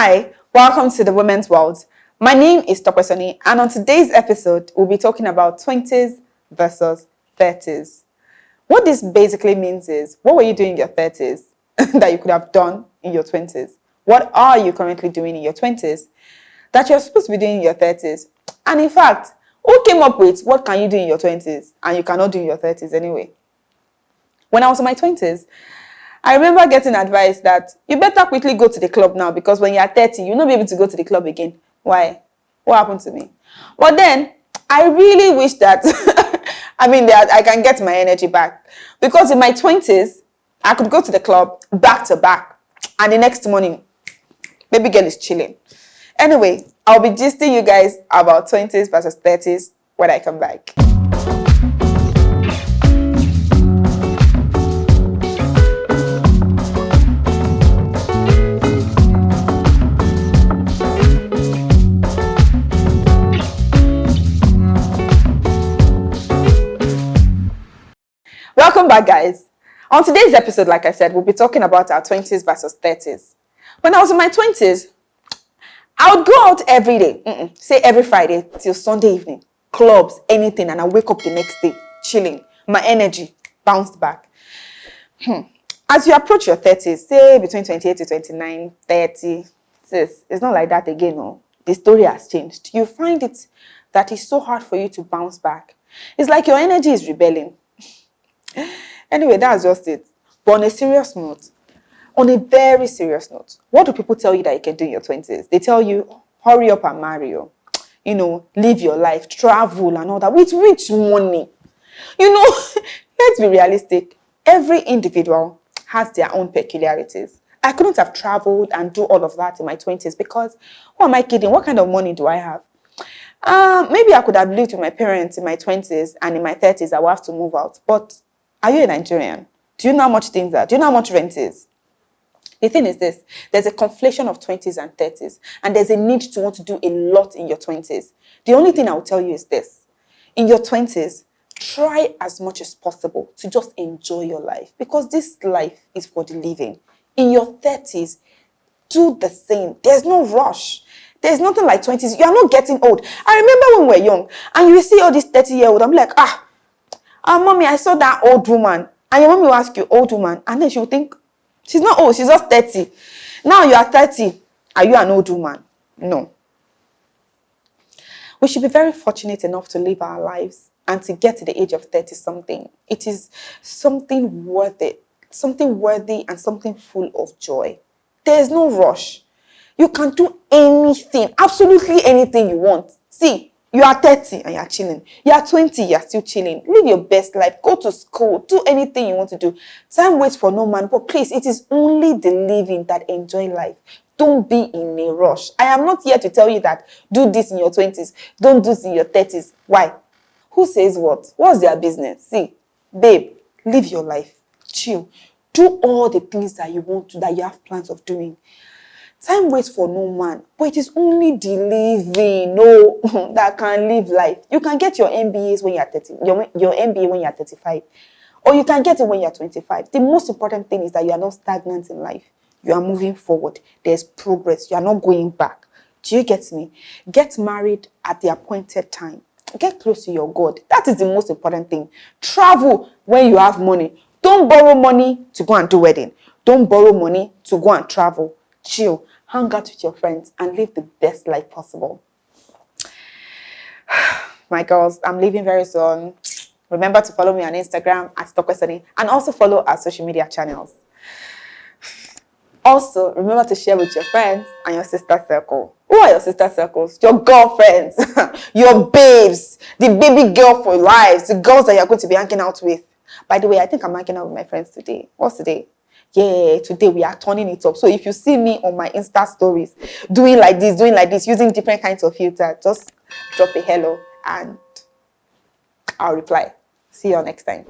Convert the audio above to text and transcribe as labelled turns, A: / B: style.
A: Hi, welcome to the Women's World. My name is Topesoni, and on today's episode, we'll be talking about 20s versus 30s. What this basically means is, what were you doing in your 30s that you could have done in your 20s? What are you currently doing in your 20s that you're supposed to be doing in your 30s? And in fact, who came up with what can you do in your 20s and you cannot do in your 30s anyway? When I was in my 20s, I remember getting advice that you better quickly go to the club now because when you're 30, you'll not be able to go to the club again. Why? What happened to me? But then, I really wish that, that I can get my energy back. Because in my 20s, I could go to the club back to back. And the next morning, baby girl is chilling. Anyway, I'll be gisting you guys about 20s versus 30s when I come back. Welcome back, guys. On today's episode, like I said, we'll be talking about our 20s versus 30s. When I was in my 20s, I would go out every day, say every Friday till Sunday evening, clubs, anything, and I wake up the next day, chilling. My energy bounced back. As you approach your 30s, say between 28 to 29, 30, sis, it's not like that again, no. The story has changed. You find it that it's so hard for you to bounce back. It's like your energy is rebelling. Anyway, that's just it. But on a serious note, on a very serious note, what do people tell you that you can do in your 20s? They tell you, hurry up and marry, live your life, travel and all that. With which money? Let's be realistic. Every individual has their own peculiarities. I couldn't have traveled and do all of that in my 20s because, who am I kidding? What kind of money do I have? Maybe I could have lived with my parents in my 20s and in my 30s I will have to move out. But are you a Nigerian? Do you know how much things are? Do you know how much rent is? The thing is this, there's a conflation of 20s and 30s, and there's a need to want to do a lot in your 20s. The only thing I will tell you is this. In your 20s, try as much as possible to just enjoy your life, because this life is for the living. In your 30s, do the same. There's no rush. There's nothing like 20s. You are not getting old. I remember when we were young, and you will see all these 30-year-old. I'm like, mommy, I saw that old woman. And your mommy will ask you, old woman. And then she will think, she's not old, she's just 30. Now you are 30. Are you an old woman? No. We should be very fortunate enough to live our lives and to get to the age of 30-something. It is something worth it. Something worthy and something full of joy. There is no rush. You can do anything, absolutely anything you want. See, you are 30 and you are chilling. You are 20, you are still chilling. Live your best life. Go to school. Do anything you want to do. Time waits for no man. But please, it is only the living that enjoy life. Don't be in a rush. I am not here to tell you that do this in your 20s. Don't do this in your 30s. Why? Who says what? What's their business? See, babe, live your life. Chill. Do all the things that you want to, that you have plans of doing. Time waits for no man, but it is only the living, that can live life. You can get your MBAs when you're 30, your MBA when you're 35, or you can get it when you're 25. The most important thing is that you are not stagnant in life. You are moving forward. There's progress. You are not going back. Do you get me? Get married at the appointed time. Get close to your God. That is the most important thing. Travel when you have money. Don't borrow money to go and do wedding. Don't borrow money to go and travel. Chill. Hang out with your friends and live the best life possible. My girls, I'm leaving very soon. Remember to follow me on Instagram at Topesoni and also follow our social media channels. Also, remember to share with your friends and your sister circle. Who are your sister circles? Your girlfriends, your babes, the baby girl for lives, the girls that you're going to be hanging out with. By the way, I think I'm hanging out with my friends today. What's today? Yeah, today we are turning it up. So if you see me on my Insta stories doing like this, using different kinds of filters, just drop a hello and I'll reply. See you all next time.